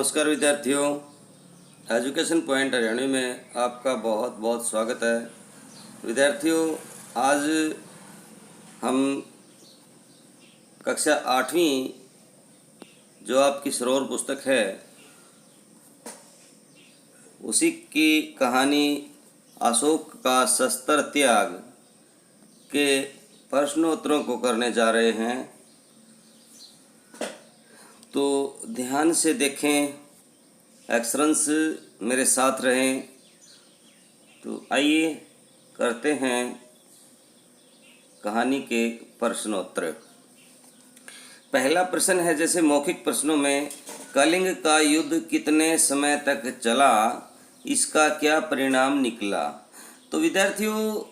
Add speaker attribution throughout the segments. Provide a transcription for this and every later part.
Speaker 1: नमस्कार विद्यार्थियों, education point Haryanvi में आपका बहुत बहुत स्वागत है। विद्यार्थियों, आज हम कक्षा 8वीं जो आपकी सरोवर पुस्तक है उसी की कहानी अशोक का शस्त्र त्याग के प्रश्नोत्तरों को करने जा रहे हैं। तो ध्यान से देखें, एक्सरन्स मेरे साथ रहें। तो आइए करते हैं कहानी के प्रश्नोत्तर। पहला प्रश्न है, जैसे मौखिक प्रश्नों में, कलिंग का युद्ध कितने समय तक चला, इसका क्या परिणाम निकला। तो विद्यार्थियों,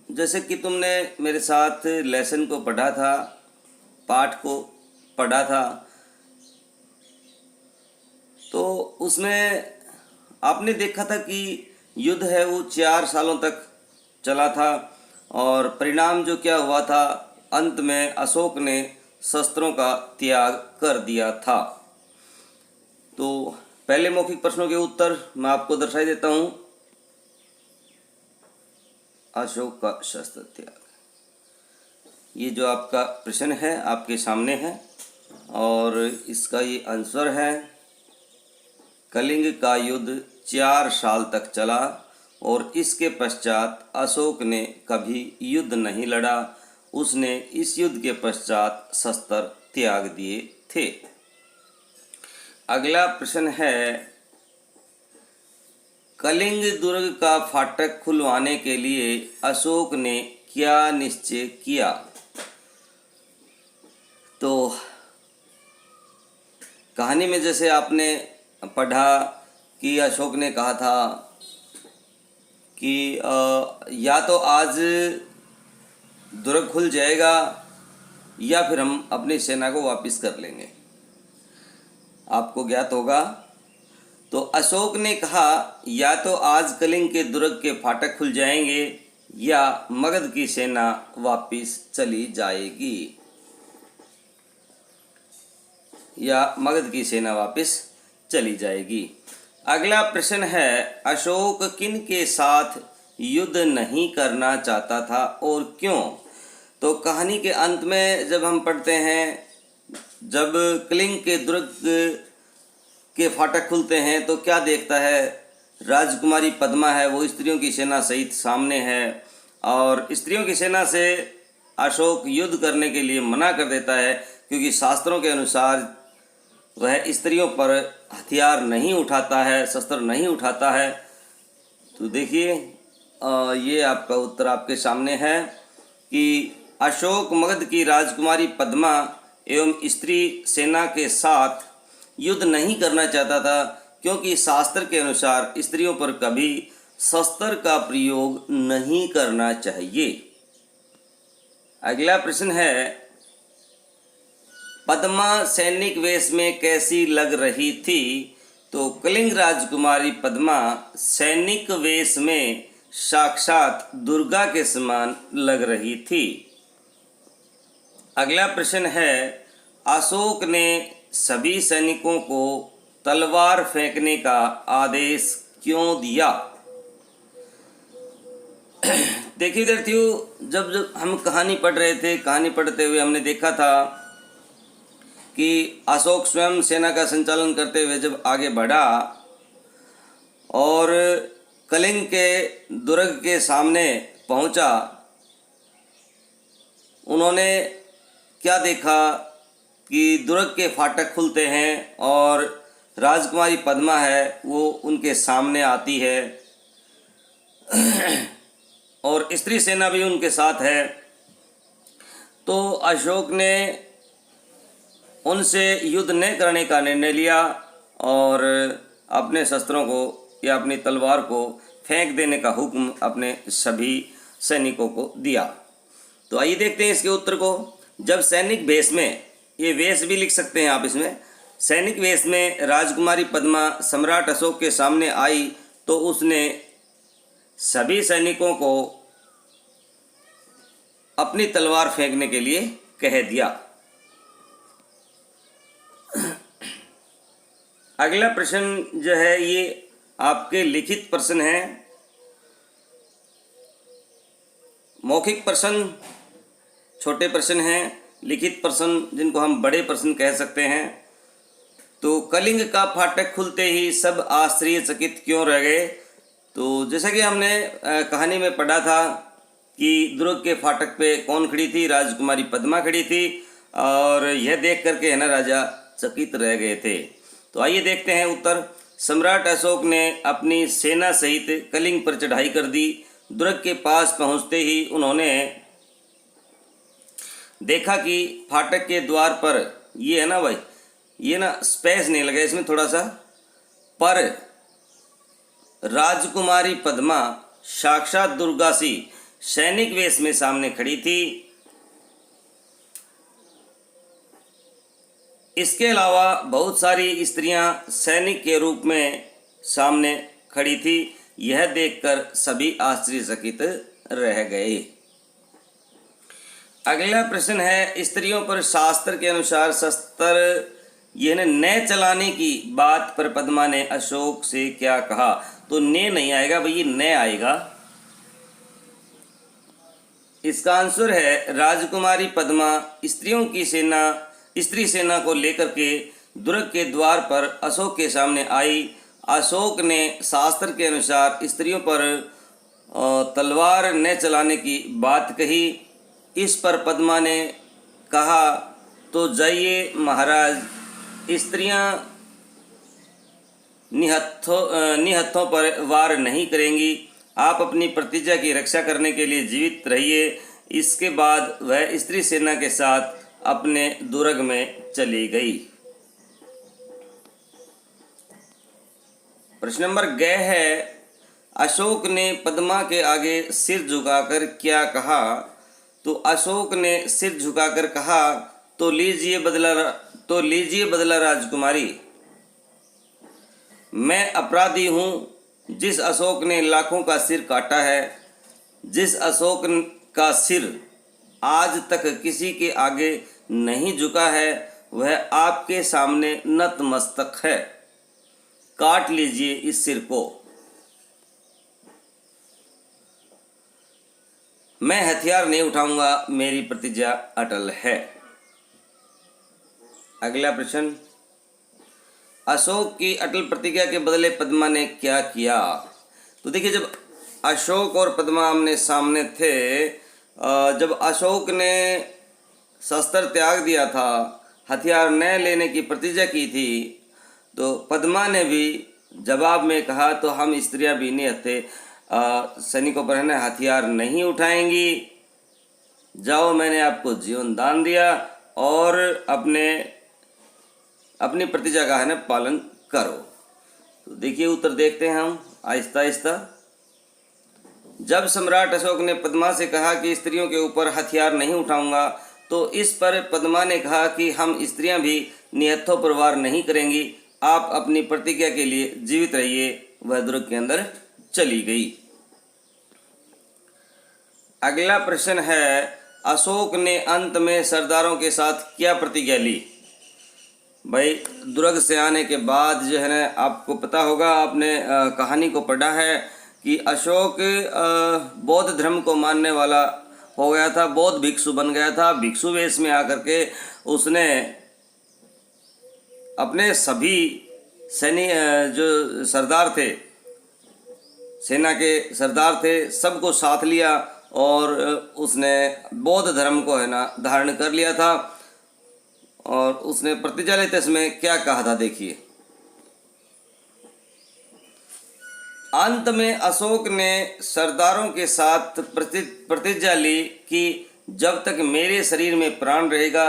Speaker 1: जैसे कि तुमने मेरे साथ लेसन को पढ़ा था, पाठ को पढ़ा था, तो उसमें आपने देखा था कि युद्ध है वो 4 सालों तक चला था और परिणाम जो क्या हुआ था, अंत में अशोक ने शस्त्रों का त्याग कर दिया था। तो पहले मौखिक प्रश्नों के उत्तर मैं आपको दर्शाई देता हूँ। अशोक का शस्त्र त्याग, ये जो आपका प्रश्न है आपके सामने है और इसका ये आंसर है। कलिंग का युद्ध 4 साल तक चला और इसके पश्चात अशोक ने कभी युद्ध नहीं लड़ा। उसने इस युद्ध के पश्चात शस्त्र त्याग दिए थे। अगला प्रश्न है, कलिंग दुर्ग का फाटक खुलवाने के लिए अशोक ने क्या निश्चय किया। तो कहानी में जैसे आपने पढ़ा कि अशोक ने कहा था कि या तो आज दुर्ग खुल जाएगा या फिर हम अपनी सेना को वापस कर लेंगे। आपको ज्ञात होगा, तो अशोक ने कहा या तो आज कलिंग के दुर्ग के फाटक खुल जाएंगे या मगध की सेना वापस चली जाएगी, या मगध की सेना वापस चली जाएगी। अगला प्रश्न है, अशोक किन के साथ युद्ध नहीं करना चाहता था और क्यों। तो कहानी के अंत में जब हम पढ़ते हैं, जब कलिंग के दुर्ग के फाटक खुलते हैं तो क्या देखता है, राजकुमारी पद्मा है वो स्त्रियों की सेना सहित सामने है और स्त्रियों की सेना से अशोक युद्ध करने के लिए मना कर देता है, क्योंकि शास्त्रों के अनुसार वह स्त्रियों पर हथियार नहीं उठाता है, शस्त्र नहीं उठाता है। तो देखिए, ये आपका उत्तर आपके सामने है कि अशोक मगध की राजकुमारी पद्मा एवं स्त्री सेना के साथ युद्ध नहीं करना चाहता था, क्योंकि शास्त्र के अनुसार स्त्रियों पर कभी शस्त्र का प्रयोग नहीं करना चाहिए। अगला प्रश्न है, पद्मा सैनिक वेश में कैसी लग रही थी। तो कलिंग राजकुमारी पद्मा सैनिक वेश में साक्षात दुर्गा के समान लग रही थी। अगला प्रश्न है, अशोक ने सभी सैनिकों को तलवार फेंकने का आदेश क्यों दिया। देखिए विद्यार्थियों, जब हम कहानी पढ़ रहे थे, कहानी पढ़ते हुए हमने देखा था कि अशोक स्वयं सेना का संचालन करते हुए जब आगे बढ़ा और कलिंग के दुर्ग के सामने पहुंचा, उन्होंने क्या देखा कि दुर्ग के फाटक खुलते हैं और राजकुमारी पद्मा है वो उनके सामने आती है और स्त्री सेना भी उनके साथ है। तो अशोक ने उनसे युद्ध न करने का निर्णय लिया और अपने शस्त्रों को या अपनी तलवार को फेंक देने का हुक्म अपने सभी सैनिकों को दिया। तो आइए देखते हैं इसके उत्तर को। जब सैनिक वेश में, ये वेश भी लिख सकते हैं आप इसमें, सैनिक वेश में राजकुमारी पद्मा सम्राट अशोक के सामने आई तो उसने सभी सैनिकों को अपनी तलवार फेंकने के लिए कह दिया। अगला प्रश्न जो है ये आपके लिखित प्रश्न है। मौखिक प्रश्न छोटे प्रश्न हैं, लिखित प्रश्न जिनको हम बड़े प्रश्न कह सकते हैं। तो कलिंग का फाटक खुलते ही सब आश्चर्यचकित क्यों रह गए? तो जैसा कि हमने कहानी में पढ़ा था कि दुर्ग के फाटक पे कौन खड़ी थी? राजकुमारी पद्मा खड़ी थी, और यह देख करके है ना राजा चकित रह गए थे। तो आइए देखते हैं उत्तर। सम्राट अशोक ने अपनी सेना सहित कलिंग पर चढ़ाई कर दी। दुर्ग के पास पहुंचते ही उन्होंने देखा कि फाटक के द्वार पर, ये है ना भाई, ये ना स्पेस नहीं लगा इसमें थोड़ा सा, पर राजकुमारी पद्मा साक्षात दुर्गा सी सैनिक वेश में सामने खड़ी थी। इसके अलावा बहुत सारी स्त्रियां सैनिक के रूप में सामने खड़ी थी। यह देखकर सभी आश्चर्यचकित रह गए। अगला प्रश्न है, स्त्रियों पर शास्त्र के अनुसार शस्त्र यह न चलाने की बात पर पद्मा ने अशोक से क्या कहा? तो ने नहीं आएगा भाई, ये न आएगा। इसका आंसर है राजकुमारी पद्मा स्त्री सेना को लेकर के दुर्ग के द्वार पर अशोक के सामने आई। अशोक ने शास्त्र के अनुसार स्त्रियों पर तलवार न चलाने की बात कही। इस पर पद्मा ने कहा, तो जाइए महाराज, स्त्रियां निहत्थों पर वार नहीं करेंगी। आप अपनी प्रतिज्ञा की रक्षा करने के लिए जीवित रहिए। इसके बाद वह स्त्री सेना के साथ अपने दुर्ग में चली गई। प्रश्न नंबर ग है, अशोक ने पद्मा के आगे सिर झुकाकर क्या कहा? तो अशोक ने सिर झुकाकर कहा, तो लीजिए बदला राजकुमारी। मैं अपराधी हूँ जिस अशोक ने लाखों का सिर काटा है। जिस अशोक का सिर आज तक किसी के आगे नहीं झुका है, वह आपके सामने नतमस्तक है। काट लीजिए इस सिर को। मैं हथियार नहीं उठाऊंगा, मेरी प्रतिज्ञा अटल है। अगला प्रश्न, अशोक की अटल प्रतिज्ञा के बदले पद्मा ने क्या किया? तो देखिए, जब अशोक और पद्मा आमने सामने थे, जब अशोक ने शस्त्र त्याग दिया था, हथियार न लेने की प्रतिज्ञा की थी, तो पद्मा ने भी जवाब में कहा, तो हम स्त्रियां भी निहत्थे सैनिकों पर है ना हथियार नहीं उठाएंगी। जाओ, मैंने आपको जीवन दान दिया और अपनी प्रतिज्ञा का है ना पालन करो। तो देखिए उत्तर देखते हैं हम आहिस्ता आहिस्ता। जब सम्राट अशोक ने पद्मा से कहा कि स्त्रियों के ऊपर हथियार नहीं उठाऊंगा, तो इस पर पद्मा ने कहा कि हम स्त्रियां भी निहत्थों पर वार नहीं करेंगी। आप अपनी प्रतिज्ञा के लिए जीवित रहिए। वह दुर्ग के अंदर चली गई। अगला प्रश्न है, अशोक ने अंत में सरदारों के साथ क्या प्रतिज्ञा ली? भाई, दुर्ग से आने के बाद जो है ना, आपको पता होगा, आपने कहानी को पढ़ा है कि अशोक बौद्ध धर्म को मानने वाला हो गया था, बौद्ध भिक्षु बन गया था। भिक्षु वेश में आकर के उसने अपने सभी जो सरदार थे, सेना के सरदार थे, सबको साथ लिया और उसने बौद्ध धर्म को है ना धारण कर लिया था। और उसने प्रतिज्ञा लेते समय क्या कहा था, देखिए। अंत में अशोक ने सरदारों के साथ प्रतिज्ञा ली कि जब तक मेरे शरीर में प्राण रहेगा,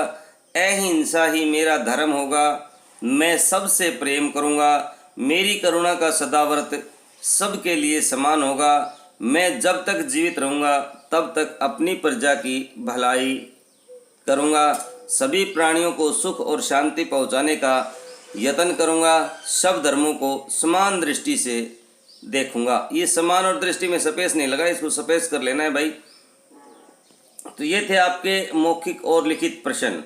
Speaker 1: अहिंसा ही मेरा धर्म होगा। मैं सबसे प्रेम करूंगा। मेरी करुणा का सदाव्रत सबके लिए समान होगा। मैं जब तक जीवित रहूंगा तब तक अपनी प्रजा की भलाई करूंगा। सभी प्राणियों को सुख और शांति पहुंचाने का यत्न करूंगा। सब धर्मों को समान दृष्टि से देखूंगा। ये समान और दृष्टि में सपेस नहीं लगा, इसको सपेस कर लेना है भाई। तो ये थे आपके मौखिक और लिखित प्रश्न।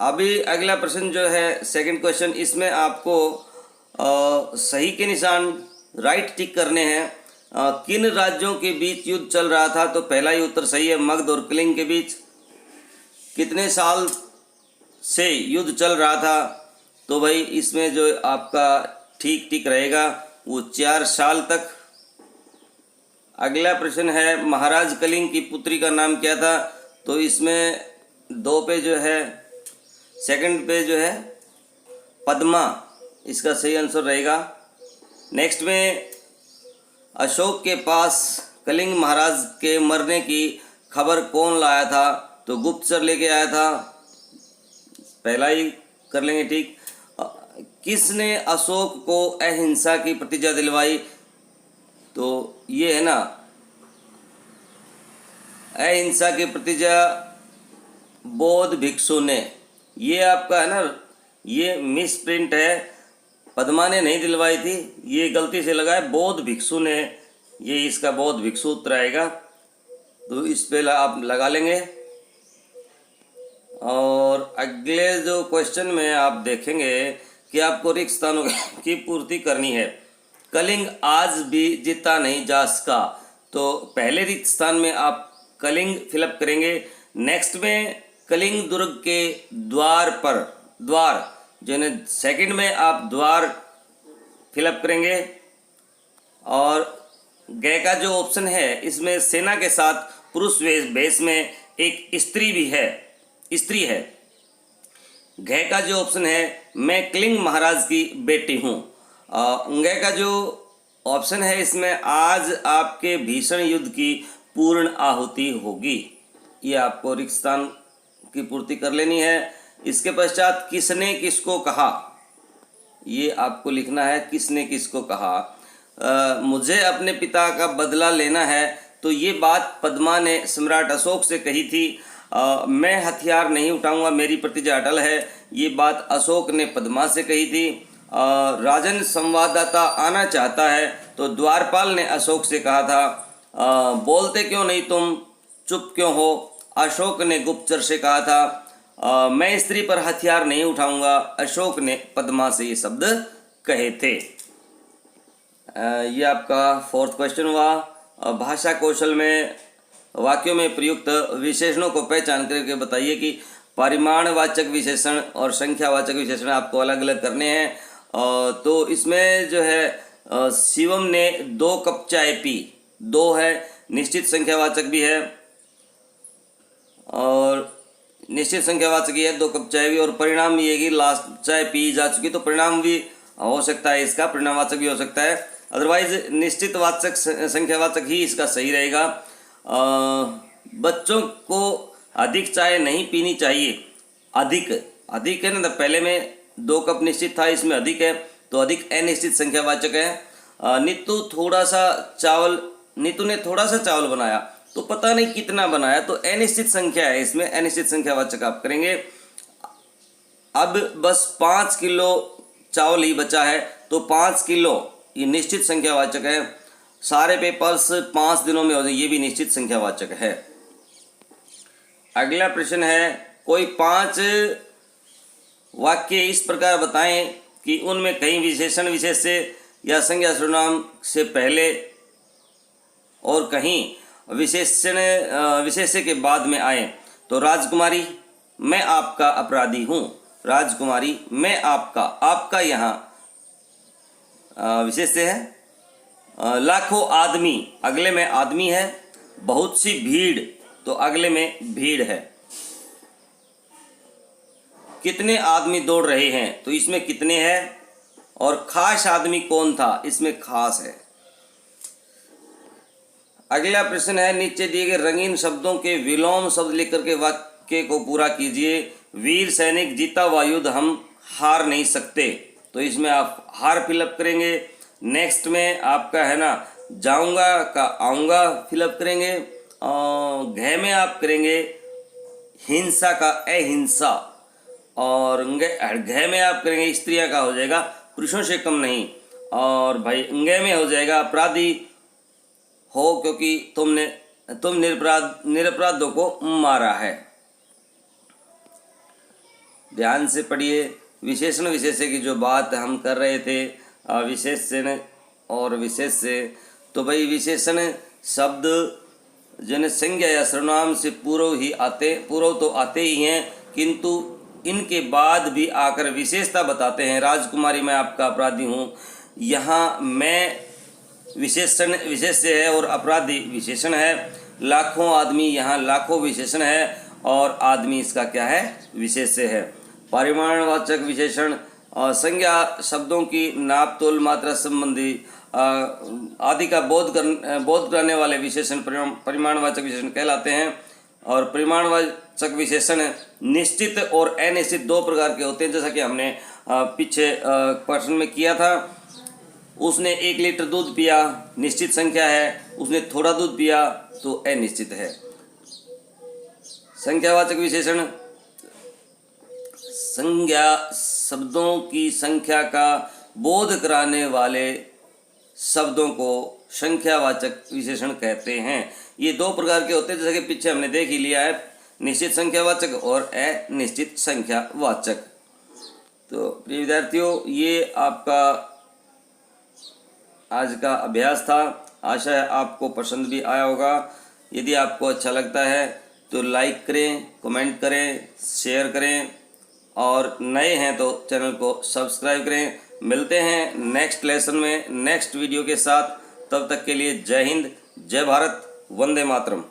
Speaker 1: अभी अगला प्रश्न जो है सेकंड क्वेश्चन, इसमें आपको सही के निशान राइट टिक करने हैं। किन राज्यों के बीच युद्ध चल रहा था, तो पहला ही उत्तर सही है, मगध और कलिंग के बीच। कितने साल से युद्ध चल रहा था, तो भाई इसमें जो आपका ठीक टिक रहेगा वो 4 साल तक। अगला प्रश्न है, महाराज कलिंग की पुत्री का नाम क्या था, तो इसमें 2 पे जो है, सेकंड पे जो है पद्मा इसका सही आंसर रहेगा। नेक्स्ट में, अशोक के पास कलिंग महाराज के मरने की खबर कौन लाया था, तो गुप्तचर लेके आया था, पहला ही कर लेंगे ठीक। किसने अशोक को अहिंसा की प्रतिज्ञा दिलवाई, तो ये है ना, अहिंसा की प्रतिज्ञा बौद्ध भिक्षु ने। ये आपका है ना, ये मिस प्रिंट है, पद्मा ने नहीं दिलवाई थी, ये गलती से लगा है, बौद्ध भिक्षु ने, ये इसका बौद्ध भिक्षु उत्तर आएगा, तो इस पे आप लगा लेंगे। और अगले जो क्वेश्चन में आप देखेंगे कि आपको रिक्त स्थानों की पूर्ति करनी है। कलिंग आज भी जीता नहीं जा सका, तो पहले रिक्त स्थान में आप कलिंग फिलअप करेंगे। नेक्स्ट में कलिंग दुर्ग के द्वार पर, द्वार जो है, सेकंड में आप द्वार फिलअप करेंगे। और गय का जो ऑप्शन है, इसमें सेना के साथ पुरुष वेश में एक स्त्री भी है, स्त्री है। गय का जो ऑप्शन है, मैं कलिंग महाराज की बेटी हूँ। गय का जो ऑप्शन है, इसमें आज आपके भीषण युद्ध की पूर्ण आहुति होगी। ये आपको रिक्त स्थान की पूर्ति कर लेनी है। इसके पश्चात किसने किसको कहा, ये आपको लिखना है, किसने किसको कहा। मुझे अपने पिता का बदला लेना है, तो ये बात पद्मा ने सम्राट अशोक से कही थी। मैं हथियार नहीं उठाऊंगा, मेरी प्रतिज्ञा अटल है, ये बात अशोक ने पद्मा से कही थी। राजन संवाददाता आना चाहता है, तो द्वारपाल ने अशोक से कहा था। बोलते क्यों नहीं तुम, चुप क्यों हो, अशोक ने गुप्तचर से कहा था। मैं स्त्री पर हथियार नहीं उठाऊंगा, अशोक ने पद्मा से ये शब्द कहे थे। ये आपका 4th क्वेश्चन हुआ। भाषा कौशल में वाक्यों में प्रयुक्त विशेषणों को पहचान करके बताइए कि परिमाणवाचक विशेषण और संख्यावाचक विशेषण आपको अलग अलग करने हैं। तो इसमें जो है, शिवम ने 2 कप चाय पी, 2 है, निश्चित संख्यावाचक भी है और निश्चित संख्यावाचक है 2 कप चाय भी, और परिणाम ये कि लास्ट चाय पी जा चुकी, तो परिणाम भी हो सकता है, इसका परिणामवाचक भी हो सकता है। अदरवाइज निश्चित वाचक संख्यावाचक ही इसका सही रहेगा। बच्चों को अधिक चाय नहीं पीनी चाहिए, अधिक अधिक है ना, तो पहले में 2 कप निश्चित था, इसमें अधिक है, तो अधिक अनिश्चित संख्यावाचक है। नीतू ने थोड़ा सा चावल बनाया, तो पता नहीं कितना बनाया, तो अनिश्चित संख्या है, इसमें अनिश्चित संख्यावाचक आप करेंगे। अब बस 5 किलो चावल ही बचा है, तो 5 किलो ये निश्चित संख्यावाचक है। सारे पेपर्स 5 दिनों में हो जाए, ये भी निश्चित संख्यावाचक है। अगला प्रश्न है, कोई 5 वाक्य इस प्रकार बताएं कि उनमें कहीं विशेषण विशेष्य या संज्ञा सर्वनाम से पहले और कहीं विशेषण विशेष्य के बाद में आए। तो राजकुमारी, मैं आपका अपराधी हूँ, राजकुमारी मैं आपका, आपका यहाँ विशेष्य है। लाखों आदमी, अगले में आदमी है। बहुत सी भीड़, तो अगले में भीड़ है। कितने आदमी दौड़ रहे हैं, तो इसमें कितने है। और खास आदमी कौन था, इसमें खास है। अगला प्रश्न है, नीचे दिए गए रंगीन शब्दों के विलोम शब्द लिखकर के वाक्य को पूरा कीजिए। वीर सैनिक, जीता हुआ युद्ध हम हार नहीं सकते, तो इसमें आप हार फिलअप करेंगे। नेक्स्ट में आपका है ना, जाऊंगा का आऊंगा फिलअप करेंगे। घ में आप करेंगे हिंसा का अहिंसा, और घ में आप करेंगे स्त्रियां का हो जाएगा पुरुषों से कम नहीं। और भाई अंग में हो जाएगा अपराधी हो, क्योंकि तुम निरपराधों को मारा है। ध्यान से पढ़िए, विशेषण विशेष्य की जो बात हम कर रहे थे, विशेषण और विशेष्य, तो भाई विशेषण शब्द जन संज्ञा या सर्वनाम से पूर्व तो आते ही हैं, किंतु इनके बाद भी आकर विशेषता बताते हैं। राजकुमारी मैं आपका अपराधी हूँ, यहाँ मैं विशेषण विशेष्य है और अपराधी विशेषण है। लाखों आदमी, यहाँ लाखों विशेषण है और आदमी इसका क्या है, विशेष्य है। परिमाणवाचक विशेषण संज्ञा शब्दों की नाप तोल मात्रा संबंधी आदि का बोध कराने वाले विशेषण परिमाणवाचक विशेषण कहलाते हैं। और परिमाणवाचक विशेषण निश्चित और अनिश्चित दो प्रकार के होते हैं, जैसा कि हमने पीछे प्रश्न में किया था। उसने 1 लीटर दूध पिया, निश्चित संख्या है। उसने थोड़ा दूध पिया तो अनिश्चित है। संख्यावाचक विशेषण संज्ञा शब्दों की संख्या का बोध कराने वाले शब्दों को संख्यावाचक विशेषण कहते हैं। ये दो प्रकार के होते हैं, जैसे कि पीछे हमने देख ही लिया है, निश्चित संख्यावाचक और अनिश्चित संख्यावाचक। तो प्रिय विद्यार्थियों, ये आपका आज का अभ्यास था। आशा है आपको पसंद भी आया होगा। यदि आपको अच्छा लगता है तो लाइक करें, कमेंट करें, शेयर करें और नए हैं तो चैनल को सब्सक्राइब करें। मिलते हैं नेक्स्ट लेसन में नेक्स्ट वीडियो के साथ। तब तक के लिए जय हिंद, जय भारत, वंदे मातरम।